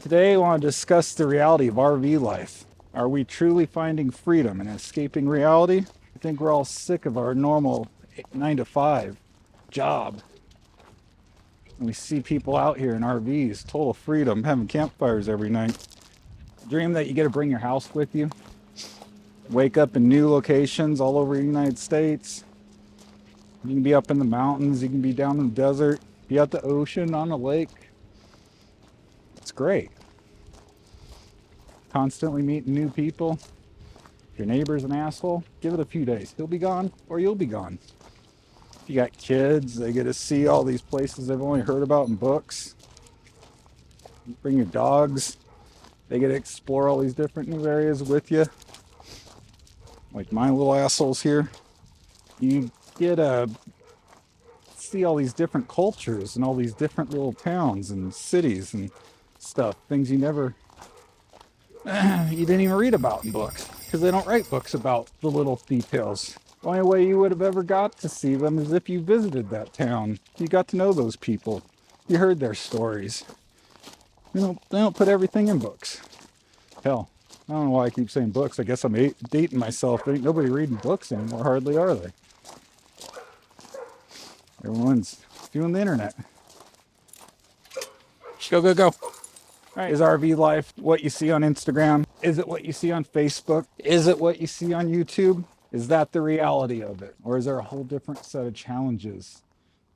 Today I want to discuss the reality of RV life. Are we truly finding freedom and escaping reality? I think we're all sick of our normal 9 to 5 job. And we see people out here in RVs, total freedom, having campfires every night. Dream that you get to bring your house with you. Wake up in new locations all over the United States. You can be up in the mountains, you can be down in the desert, be at the ocean, on a lake. It's great. Constantly meeting new people. If your neighbor's an asshole, give it a few days. He'll be gone or you'll be gone. If you got kids, they get to see all these places they've only heard about in books. Bring your dogs. They get to explore all these different new areas with you. Like my little assholes here. You get to see all these different cultures and all these different little towns and cities and stuff. Things you didn't even read about in books, because they don't write books about the little details. The only way you would have ever got to see them is if you visited that town. You got to know those people. You heard their stories. They don't put everything in books. Hell, I don't know why I keep saying books. I guess I'm dating myself. Ain't nobody reading books anymore, hardly are they? Everyone's doing the internet. Go, go, go. All right. Is RV life what you see on Instagram? Is it what you see on Facebook? Is it what you see on YouTube? Is that the reality of it? Or is there a whole different set of challenges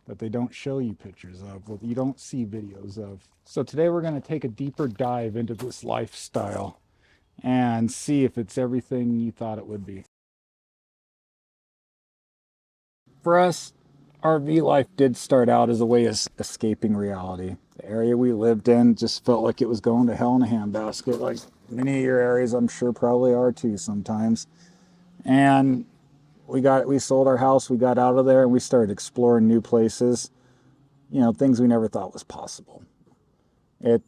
that they don't show you pictures of, that you don't see videos of? So today we're going to take a deeper dive into this lifestyle and see if it's everything you thought it would be. For us, RV life did start out as a way of escaping reality. The area we lived in just felt like it was going to hell in a handbasket, like many of your areas I'm sure probably are too sometimes. And we sold our house, we got out of there, and we started exploring new places, things we never thought was possible. It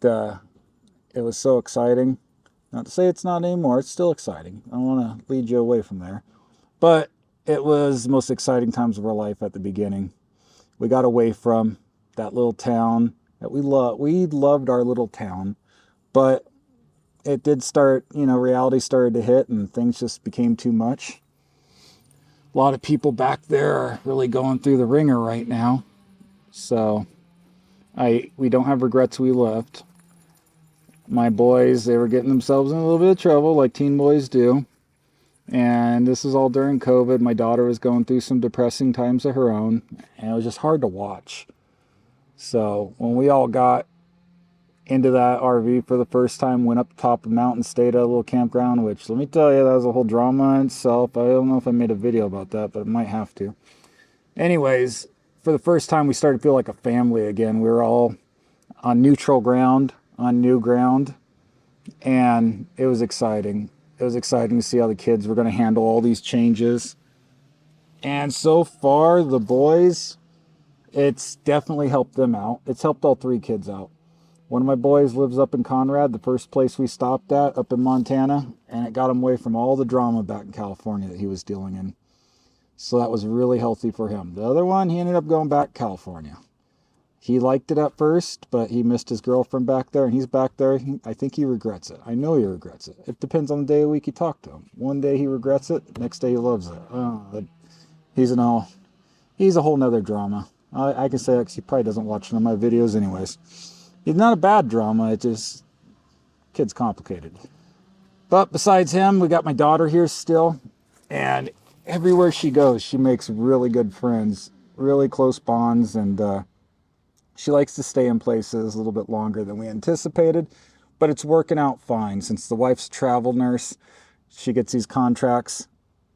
was so exciting. Not to say it's not anymore, it's still exciting. I don't want to lead you away from there. But it was the most exciting times of our life at the beginning. We got away from that little town that we loved. We loved our little town, but it did start, reality started to hit and things just became too much. A lot of people back there are really going through the ringer right now. So we don't have regrets we left. My boys, they were getting themselves in a little bit of trouble like teen boys do. And this is all during COVID. My daughter was going through some depressing times of her own, and it was just hard to watch. So when we all got into that RV for the first time, went up top of the mountain, stayed at a little campground, which let me tell you, that was a whole drama in itself. I don't know if I made a video about that, but I might have to. Anyways, for the first time, we started to feel like a family again. We were all on neutral ground, on new ground, and it was exciting. It was exciting to see how the kids were going to handle all these changes. And so far, the boys, it's definitely helped them out. It's helped all 3 kids out. One of my boys lives up in Conrad, the first place we stopped at up in Montana, and it got him away from all the drama back in California that he was dealing in. So that was really healthy for him. The other one, he ended up going back to California. He liked it at first, but he missed his girlfriend back there, and he's back there. I think he regrets it. I know he regrets it. It depends on the day of the week you talk to him. One day he regrets it, next day he loves it. He's a whole nother drama. I can say that because he probably doesn't watch none of my videos anyways. He's not a bad drama, it just, kid's complicated. But besides him, we got my daughter here still, and everywhere she goes, she makes really good friends, really close bonds, and she likes to stay in places a little bit longer than we anticipated, but it's working out fine. Since the wife's a travel nurse, she gets these contracts,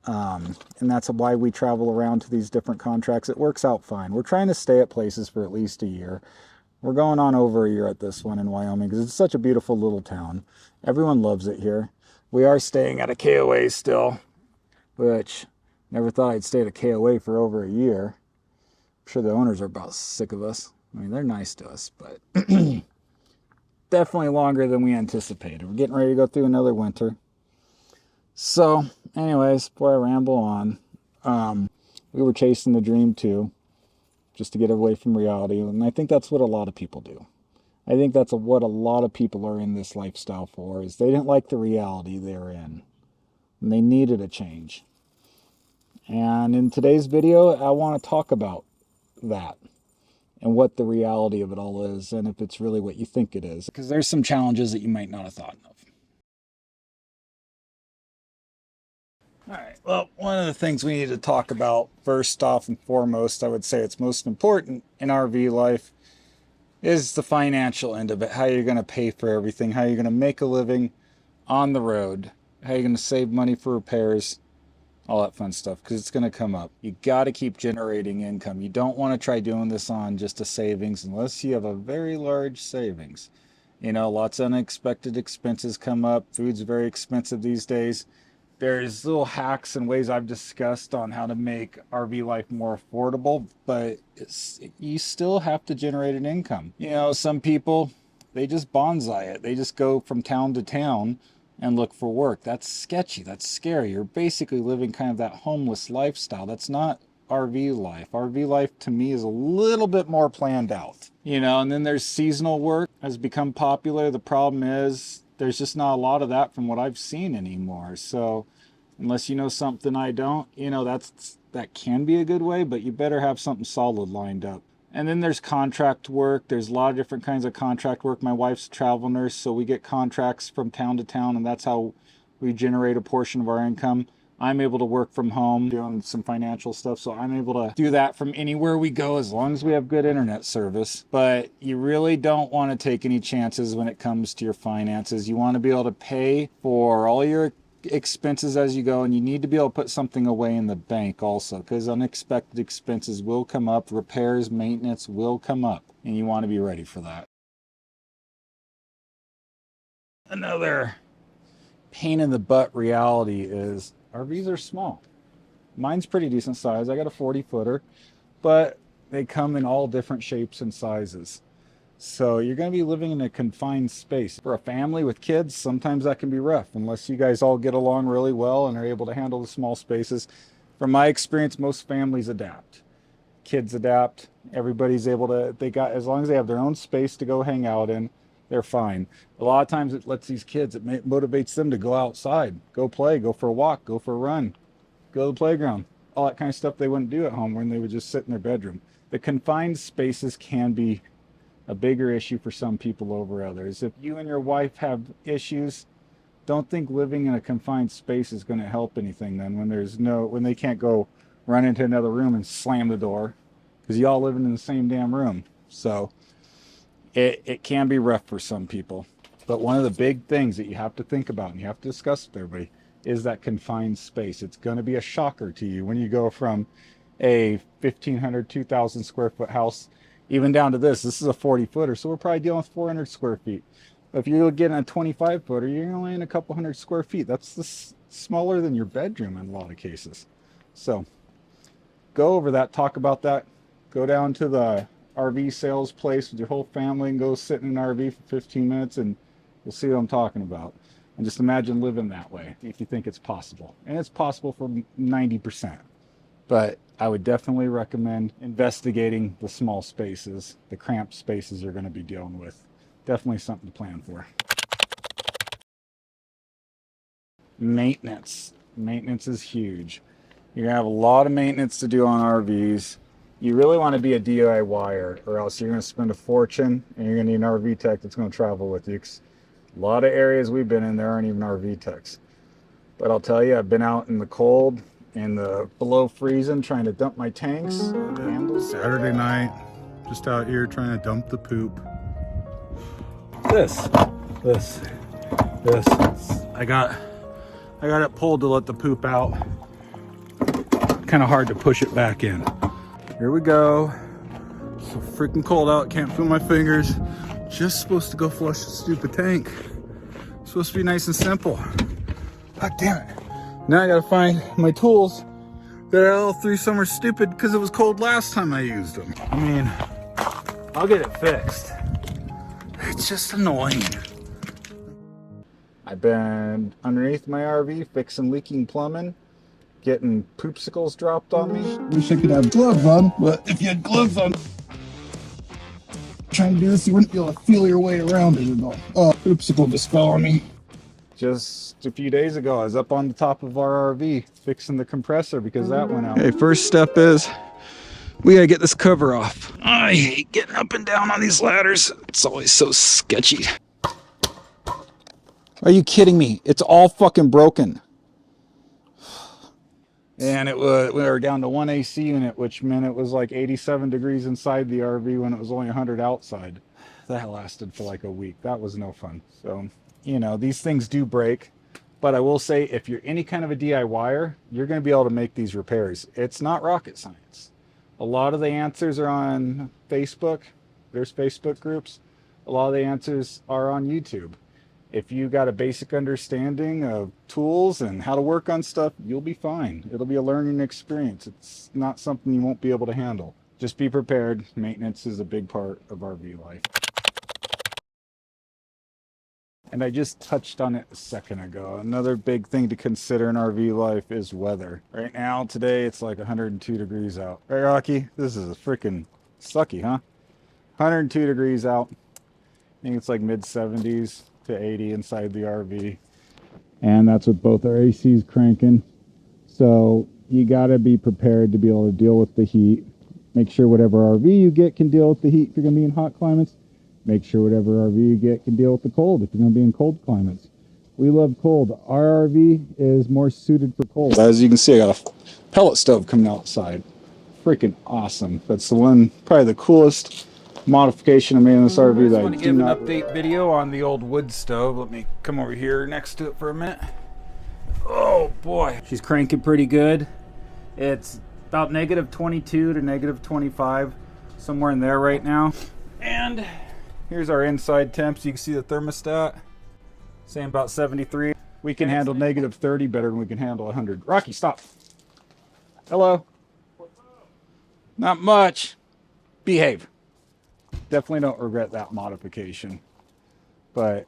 and that's why we travel around to these different contracts. It works out fine. We're trying to stay at places for at least a year. We're going on over a year at this one in Wyoming because it's such a beautiful little town. Everyone loves it here. We are staying at a KOA still, which never thought I'd stay at a KOA for over a year. I'm sure the owners are about sick of us. I mean, they're nice to us, but definitely longer than we anticipated. We're getting ready to go through another winter. So, anyways, before I ramble on, we were chasing the dream too, just to get away from reality. And I think that's what a lot of people do. I think that's what a lot of people are in this lifestyle for, is they didn't like the reality they're in. And they needed a change. And in today's video, I want to talk about that and what the reality of it all is, and if it's really what you think it is. Because there's some challenges that you might not have thought of. All right, well, one of the things we need to talk about first off and foremost, I would say it's most important in RV life, is the financial end of it. How you're going to pay for everything, how you're going to make a living on the road, how you're going to save money for repairs, all that fun stuff, because it's going to come up. You got to keep generating income. You don't want to try doing this on just a savings unless you have a very large savings. You know, lots of unexpected expenses come up. Food's very expensive these days. There's little hacks and ways I've discussed on how to make RV life more affordable, but you still have to generate an income. You know, some people, they just bonsai it. They just go from town to town and look for work. That's sketchy. That's scary. You're basically living kind of that homeless lifestyle. That's not RV life. RV life to me is a little bit more planned out. You know, and then there's seasonal work has become popular. The problem is there's just not a lot of that from what I've seen anymore. So unless you know something I don't, you know, that can be a good way, but you better have something solid lined up. And then there's contract work. There's a lot of different kinds of contract work. My wife's a travel nurse, so we get contracts from town to town, and that's how we generate a portion of our income. I'm able to work from home doing some financial stuff, so I'm able to do that from anywhere we go as long as we have good internet service. But you really don't want to take any chances when it comes to your finances. You want to be able to pay for all your expenses as you go, and you need to be able to put something away in the bank also, because unexpected expenses will come up. Repairs, maintenance will come up, and you want to be ready for that. Another pain in the butt reality is RVs are small. Mine's pretty decent size. I got a 40-footer, but they come in all different shapes and sizes. So you're going to be living in a confined space. For a family with kids, sometimes that can be rough unless you guys all get along really well and are able to handle the small spaces. From my experience, most families adapt. Kids adapt. Everybody's able to, as long as they have their own space to go hang out in, they're fine. A lot of times it lets these kids, it motivates them to go outside, go play, go for a walk, go for a run, go to the playground, all that kind of stuff they wouldn't do at home when they would just sit in their bedroom. The confined spaces can be a bigger issue for some people over others. If you and your wife have issues, don't think living in a confined space is going to help anything then when they can't go run into another room and slam the door because you all living in the same damn room. So it can be rough for some people. But one of the big things that you have to think about and you have to discuss with everybody is that confined space. It's going to be a shocker to you when you go from a 1,500, 2,000 square foot house even down to this. This is a 40-footer, so we're probably dealing with 400 square feet. If you're getting a 25-footer, you're only in a couple hundred square feet. That's smaller than your bedroom in a lot of cases. So go over that, talk about that. Go down to the RV sales place with your whole family and go sit in an RV for 15 minutes and you'll see what I'm talking about. And just imagine living that way if you think it's possible. And it's possible for 90%. But I would definitely recommend investigating the small spaces, the cramped spaces you're going to be dealing with. Definitely something to plan for. Maintenance. Maintenance is huge. You're going to have a lot of maintenance to do on RVs. You really want to be a DIYer, or else you're going to spend a fortune and you're going to need an RV tech that's going to travel with you. A lot of areas we've been in, there aren't even RV techs. But I'll tell you, I've been out in the cold and below freezing trying to dump my tanks. Saturday night, just out here trying to dump the poop. This. I got it pulled to let the poop out. Kind of hard to push it back in. Here we go. So freaking cold out, can't feel my fingers. Just supposed to go flush the stupid tank. It's supposed to be nice and simple. God damn it. Now I gotta find my tools that I all threw somewhere stupid because it was cold last time I used them. I mean, I'll get it fixed. It's just annoying. I've been underneath my RV fixing leaking plumbing, getting poopsicles dropped on me. Wish I could have gloves on, but if you had gloves on. Trying to do this, you wouldn't be able to feel your way around it at all. Oh, oopsicle just fell on me. Just a few days ago, I was up on the top of our RV fixing the compressor because that went out. Okay, first step is we gotta get this cover off. I hate getting up and down on these ladders. It's always so sketchy. Are you kidding me? It's all fucking broken. And we were down to one AC unit, which meant it was like 87 degrees inside the RV when it was only 100 outside. That lasted for like a week. That was no fun. So, you know, these things do break. But I will say, if you're any kind of a DIYer, you're going to be able to make these repairs. It's not rocket science. A lot of the answers are on Facebook. There's Facebook groups. A lot of the answers are on YouTube. If you got a basic understanding of tools and how to work on stuff, you'll be fine. It'll be a learning experience. It's not something you won't be able to handle. Just be prepared. Maintenance is a big part of RV life. And I just touched on it a second ago. Another big thing to consider in RV life is weather. Right now, today, it's like 102 degrees out. Right, Rocky? This is a freaking sucky, huh? 102 degrees out. I think it's like mid-70s to 80 inside the RV. And that's with both our ACs cranking. So you got to be prepared to be able to deal with the heat. Make sure whatever RV you get can deal with the heat if you're going to be in hot climates. Make sure whatever RV you get can deal with the cold if you're going to be in cold climates. We love cold. Our RV is more suited for cold. As you can see, I got a pellet stove coming outside. Freaking awesome. That's the one, probably the coolest modification I made in this RV. I want to give an update video on the old wood stove. Let me come over here next to it for a minute. Oh boy, she's cranking pretty good. It's about -22 to -25, somewhere in there right now. And here's our inside temps. You can see the thermostat saying about 73. We can handle -30 better than we can handle 100. Rocky, stop. Hello. Not much. Behave. Definitely don't regret that modification. But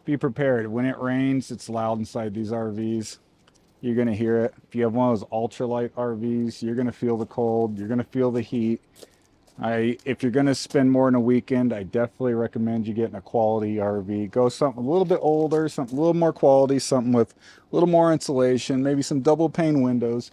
be prepared. When it rains, it's loud inside these RVs. You're going to hear it. If you have one of those ultralight RVs, you're going to feel the cold. You're going to feel the heat. If you're going to spend more than a weekend, I definitely recommend you getting a quality RV. Go something a little bit older, something a little more quality, something with a little more insulation, maybe some double pane windows,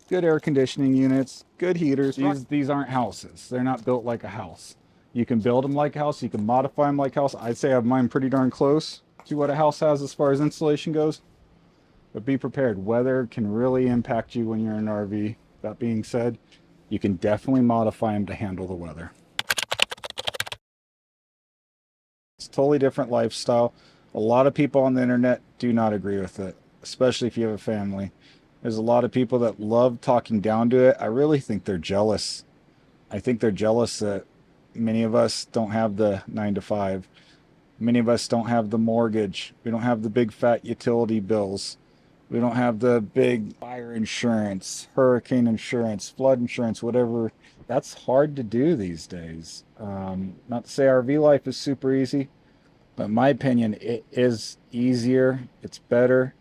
good air conditioning units, good heaters. These aren't houses. They're not built like a house. You can build them like a house. You can modify them like a house. I'd say I have mine pretty darn close to what a house has as far as insulation goes. But be prepared. Weather can really impact you when you're in an RV. That being said, you can definitely modify them to handle the weather. It's a totally different lifestyle. A lot of people on the internet do not agree with it, especially if you have a family. There's a lot of people that love talking down to it. I really think they're jealous. I think they're jealous that many of us don't have the 9 to 5. Many of us don't have the mortgage. We don't have the big fat utility bills. We don't have the big fire insurance, hurricane insurance, flood insurance, whatever. That's hard to do these days. Not to say RV life is super easy, but in my opinion, it is easier. It's better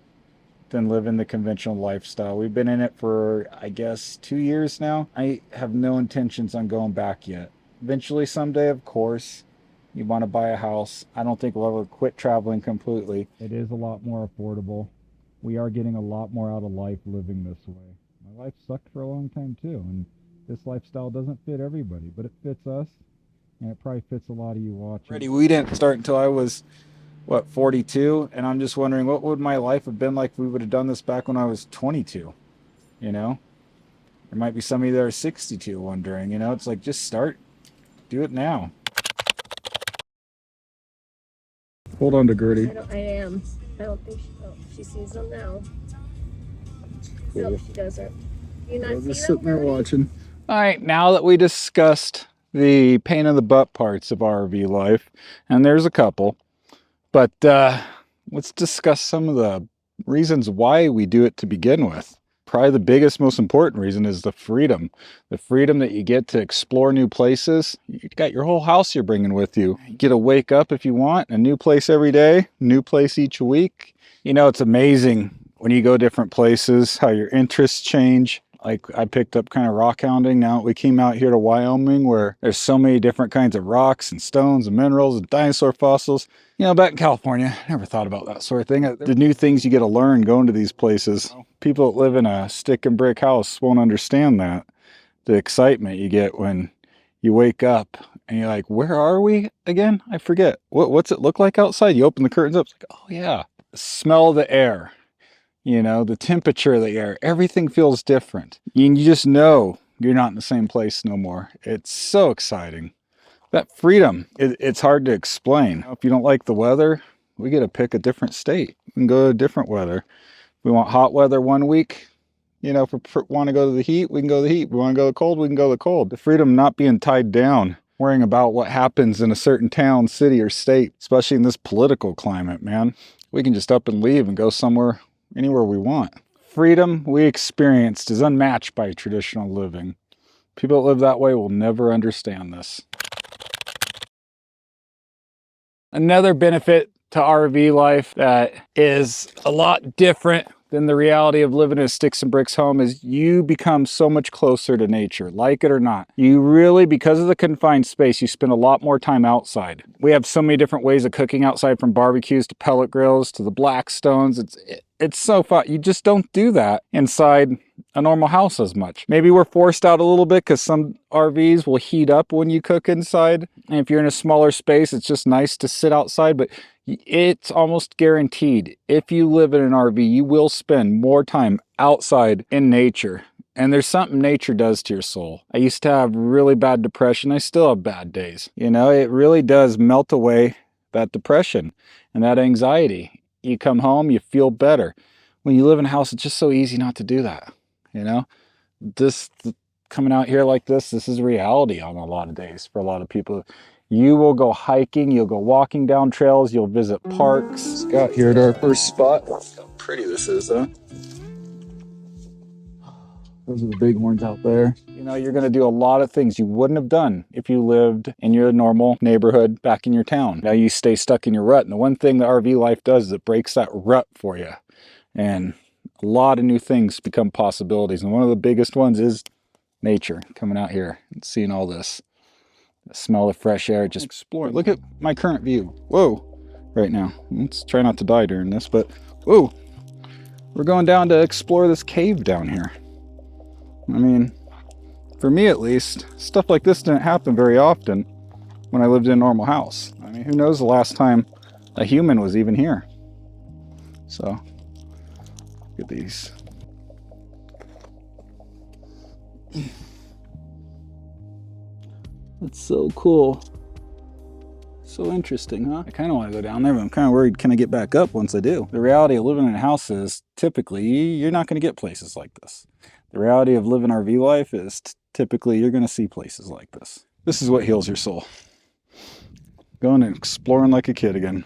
than living the conventional lifestyle. We've been in it for, I guess, 2 years now. I have no intentions on going back yet. Eventually, someday, of course, you want to buy a house. I don't think we'll ever quit traveling completely. It is a lot more affordable. We are getting a lot more out of life living this way. My life sucked for a long time too, and this lifestyle doesn't fit everybody, but it fits us, and it probably fits a lot of you watching. We didn't start until I was, what, 42, and I'm just wondering what would my life have been like if we would have done this back when I was 22, you know? There might be some of you that are 62 wondering, you know? It's like, just start, do it now. Hold on to Gertie. I am. I don't think she sees them now. Cool. No, she doesn't. You not just sitting there watching. All right, now that we discussed the pain in the butt parts of RV life, and there's a couple, but let's discuss some of the reasons why we do it to begin with. Probably the biggest, most important reason is the freedom. The freedom that you get to explore new places. You got your whole house you're bringing with you. You get to wake up if you want, a new place every day, new place each week. You know, it's amazing when you go different places, how your interests change. Like I picked up kind of rock hounding. Now we came out here to Wyoming where there's so many different kinds of rocks and stones and minerals and dinosaur fossils. You know, back in California, I never thought about that sort of thing. The new things you get to learn going to these places. People that live in a stick and brick house won't understand that. The excitement you get when you wake up and you're like, where are we again? I forget. What's it look like outside? You open the curtains up, it's like, oh yeah. Smell the air. You know, the temperature of the air, everything feels different. You just know you're not in the same place no more. It's so exciting. That freedom, it's hard to explain. If you don't like the weather, we get to pick a different state. We can go to different weather. We want hot weather one week. You know, if we want to go to the heat, we can go to the heat. If we want to go to the cold, we can go to the cold. The freedom not being tied down, worrying about what happens in a certain town, city, or state, especially in this political climate, man. We can just up and leave and go somewhere, anywhere we want. Freedom we experienced is unmatched by traditional living. People that live that way will never understand this. Another benefit to RV life that is a lot different than the reality of living in a sticks and bricks home is you become so much closer to nature, like it or not. You really, because of the confined space, you spend a lot more time outside. We have so many different ways of cooking outside, from barbecues to pellet grills to the Blackstones. It's so fun. You just don't do that inside a normal house as much. Maybe we're forced out a little bit because some RVs will heat up when you cook inside. And if you're in a smaller space, it's just nice to sit outside, but it's almost guaranteed. If you live in an RV, you will spend more time outside in nature. And there's something nature does to your soul. I used to have really bad depression. I still have bad days. You know, it really does melt away that depression and that anxiety. You come home, you feel better. When you live in a house, it's just so easy not to do that. You know, coming out here like this is reality on a lot of days for a lot of people. You will go hiking, you'll go walking down trails, you'll visit parks. Got here at our first spot. Look how pretty this is, huh? Those are the bighorns out there. You know, you're gonna do a lot of things you wouldn't have done if you lived in your normal neighborhood back in your town. Now you stay stuck in your rut. And the one thing the RV life does is it breaks that rut for you. And a lot of new things become possibilities. And one of the biggest ones is nature, coming out here and seeing all this. The smell of fresh air, just explore. Look at my current view. Whoa, right now. Let's try not to die during this, but whoa. We're going down to explore this cave down here. I mean, for me at least, stuff like this didn't happen very often when I lived in a normal house. I mean, who knows the last time a human was even here. So, look at these. That's so cool. So interesting, huh? I kind of want to go down there, but I'm kind of worried, can I get back up once I do? The reality of living in a house is typically you're not going to get places like this. The reality of living RV life is typically you're going to see places like this. This is what heals your soul. Going and exploring like a kid again.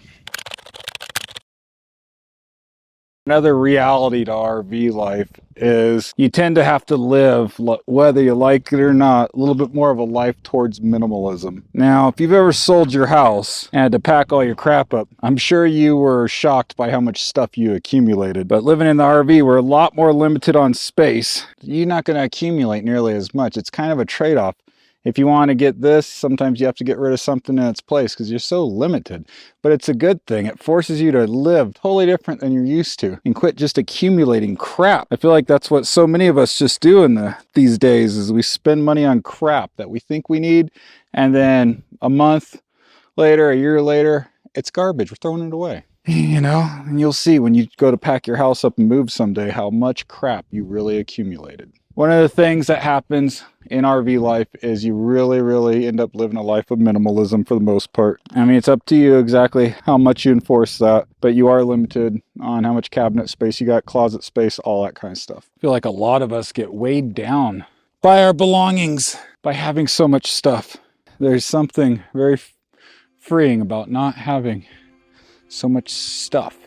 Another reality to RV life is you tend to have to live, whether you like it or not, a little bit more of a life towards minimalism. Now, if you've ever sold your house and had to pack all your crap up, I'm sure you were shocked by how much stuff you accumulated. But living in the RV, we're a lot more limited on space. You're not going to accumulate nearly as much. It's kind of a trade-off. If you want to get this, sometimes you have to get rid of something in its place because you're so limited. But it's a good thing. It forces you to live totally different than you're used to and quit just accumulating crap. I feel like that's what so many of us just do these days is we spend money on crap that we think we need, and then a month later, a year later, it's garbage. We're throwing it away. You know, and you'll see when you go to pack your house up and move someday how much crap you really accumulated. One of the things that happens in RV life is you really end up living a life of minimalism for the most part. I mean, it's up to you exactly how much you enforce that, but you are limited on how much cabinet space you got, closet space, all that kind of stuff. I feel like a lot of us get weighed down by our belongings, by having so much stuff. There's something very freeing about not having so much stuff.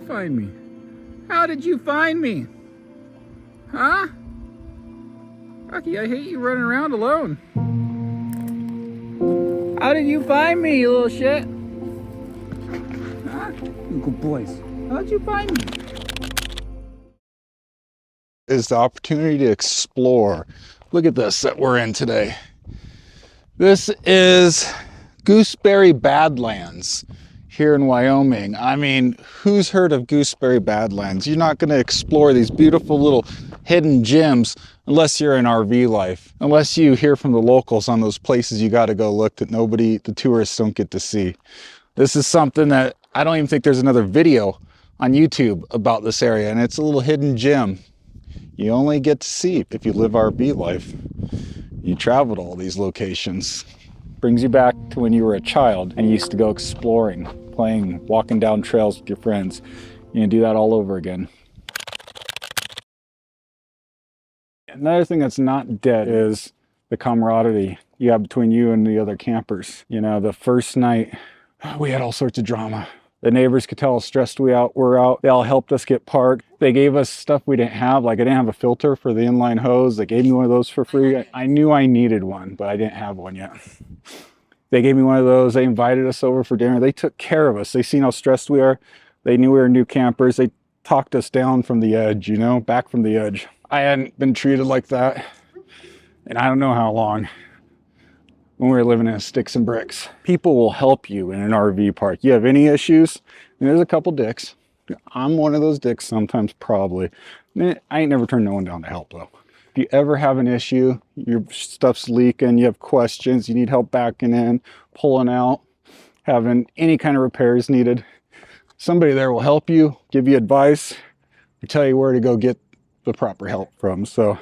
find me? How did you find me? Huh? Rocky, I hate you running around alone. How did you find me, you little shit? Huh? Good boys. How'd you find me? Is the opportunity to explore. Look at this that we're in today. This is Gooseberry Badlands here in Wyoming. I mean, who's heard of Gooseberry Badlands? You're not going to explore these beautiful little hidden gems unless you're in RV life, unless you hear from the locals on those places you got to go look that the tourists don't get to see. This is something that I don't even think there's another video on YouTube about this area, and it's a little hidden gem you only get to see if you live RV life. You travel to all these locations. Brings you back to when you were a child and you used to go exploring, playing, walking down trails with your friends. You can do that all over again. Another thing that's not dead is the camaraderie you have between you and the other campers. You know, the first night we had all sorts of drama. The neighbors could tell how stressed we're out. They all helped us get parked. They gave us stuff we didn't have. Like I didn't have a filter for the inline hose. They gave me one of those for free. I knew I needed one, but I didn't have one yet. They gave me one of those. They invited us over for dinner. They took care of us. They seen how stressed we are. They knew we were new campers. They talked us down from the edge, you know, back from the edge. I hadn't been treated like that, and I don't know how long. When we were living in sticks and bricks. People will help you in an RV park. You have any issues? And there's a couple dicks. I'm one of those dicks sometimes, probably. I ain't never turned no one down to help though. If you ever have an issue, your stuff's leaking, you have questions, you need help backing in, pulling out, having any kind of repairs needed, somebody there will help you, give you advice, and tell you where to go get the proper help from. So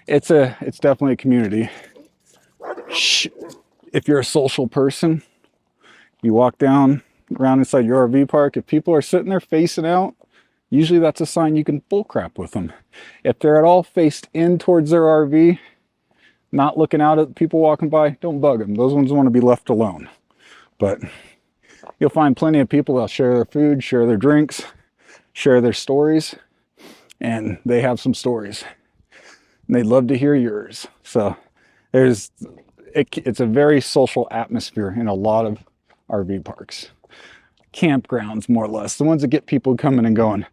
it's definitely a community. If you're a social person, you walk down around inside your RV park, if people are sitting there facing out, usually that's a sign you can bull crap with them. If they're at all faced in towards their RV, not looking out at people walking by, don't bug them. Those ones want to be left alone. But you'll find plenty of people that'll share their food, share their drinks, share their stories, and they have some stories. And they'd love to hear yours. So it's a very social atmosphere in a lot of RV parks. Campgrounds, more or less. The ones that get people coming and going.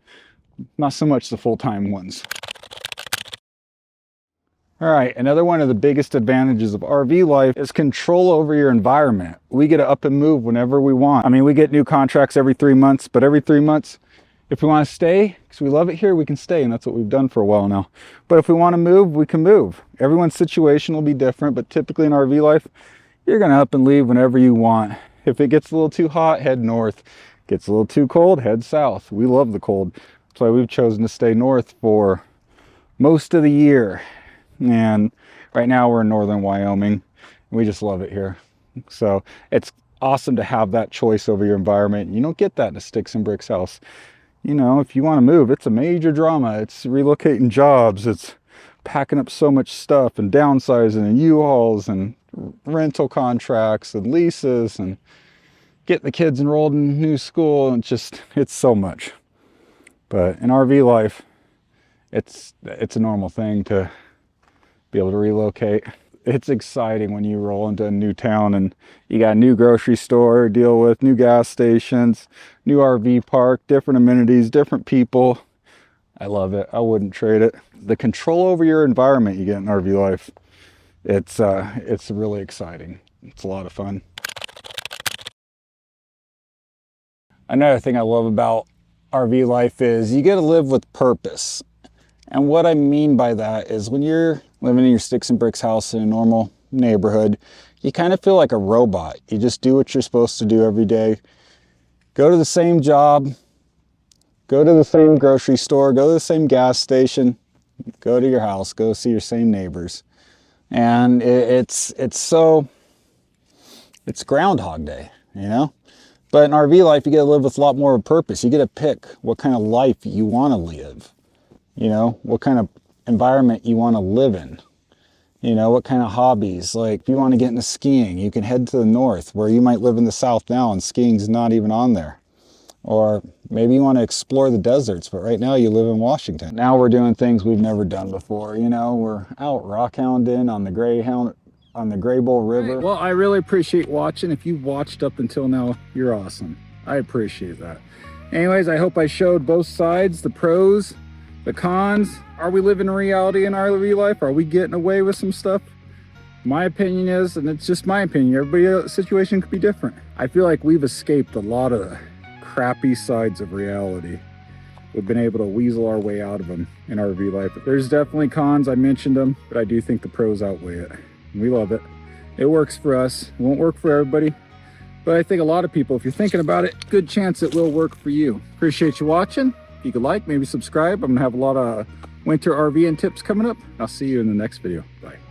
Not so much the full-time ones. All right, another one of the biggest advantages of RV life is control over your environment. We get to up and move whenever we want. I mean, we get new contracts every 3 months, but every 3 months, if we want to stay, because we love it here, we can stay, and that's what we've done for a while now. But if we want to move, we can move. Everyone's situation will be different, but typically in RV life, you're going to up and leave whenever you want. If it gets a little too hot, head north. Gets a little too cold, head south. We love the cold. That's why we've chosen to stay north for most of the year. And right now we're in northern Wyoming. We just love it here. So it's awesome to have that choice over your environment. You don't get that in a sticks and bricks house. You know, if you want to move, it's a major drama. It's relocating jobs. It's packing up so much stuff and downsizing and U-Hauls and rental contracts and leases and getting the kids enrolled in new school. And it's so much. But in RV life, it's a normal thing to be able to relocate. It's exciting when you roll into a new town and you got a new grocery store to deal with, new gas stations, new RV park, different amenities, different people. I love it. I wouldn't trade it. The control over your environment you get in RV life, it's really exciting. It's a lot of fun. Another thing I love about RV life is you get to live with purpose. And what I mean by that is when you're living in your sticks and bricks house in a normal neighborhood, you kind of feel like a robot. You just do what you're supposed to do every day. Go to the same job, go to the same grocery store, go to the same gas station, go to your house, go see your same neighbors. And it's Groundhog Day, you know? But in RV life, you get to live with a lot more of a purpose. You get to pick what kind of life you want to live. You know, what kind of environment you want to live in. You know, what kind of hobbies. Like, if you want to get into skiing, you can head to the north, where you might live in the south now, and skiing's not even on there. Or maybe you want to explore the deserts, but right now you live in Washington. Now we're doing things we've never done before. You know, we're out rockhounding on the Graybull River. Right. Well, I really appreciate watching. If you've watched up until now, you're awesome. I appreciate that. Anyways, I hope I showed both sides, the pros, the cons. Are we living reality in RV life? Are we getting away with some stuff? My opinion is, and it's just my opinion, everybody's situation could be different. I feel like we've escaped a lot of the crappy sides of reality. We've been able to weasel our way out of them in RV life. There's definitely cons, I mentioned them, but I do think the pros outweigh it. We love it. It works for us. It won't work for everybody, but I think a lot of people, if you're thinking about it, good chance it will work for you. Appreciate you watching. If you could like, maybe subscribe. I'm gonna have a lot of winter RVing tips coming up. I'll see you in the next video. Bye.